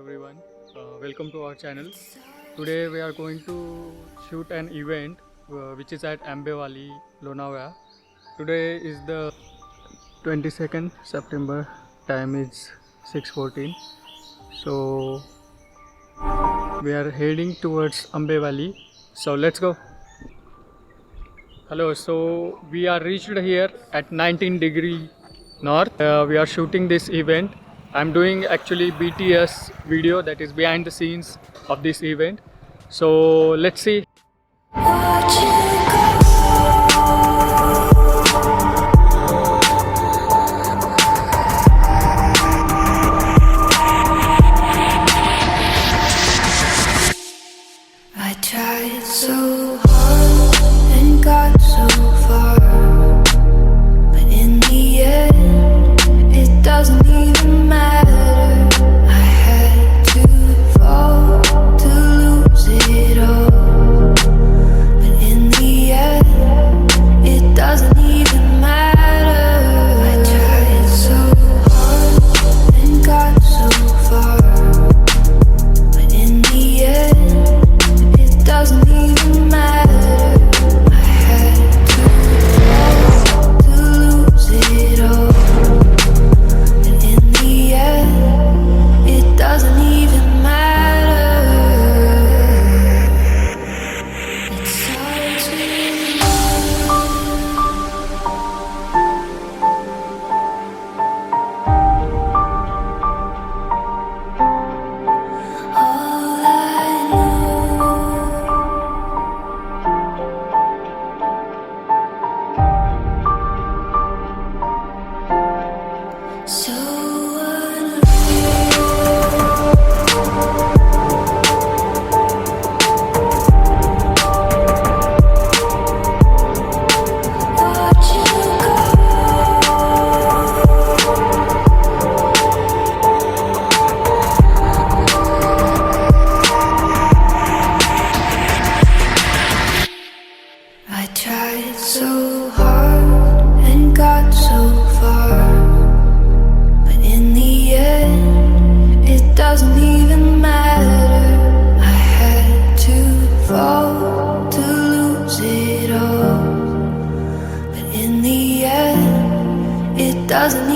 everyone, welcome to our channel. Today we are going to shoot an event which is at Aamby, Lonavala. Today is the 22nd September, time is 6:14. So we are heading towards Aamby. So let's go. Hello, so we are reached here at 19° north. We are shooting this event. I'm doing actually BTS video, that is behind the scenes of this event. So let's see. I tried so hard and got so far, but in the end, it doesn't even matter. I had to fall to lose it all, but in the end, it doesn't even matter. I tried so hard and got so far, but in the end, it doesn't even matter. I had to fall to lose it all, but in the end, it doesn't even matter. It's hard to all I know. So watch you go. I tried so hard and got so far, but in the end, it doesn't even matter. I had to fall to lose it all, but in the end, it doesn't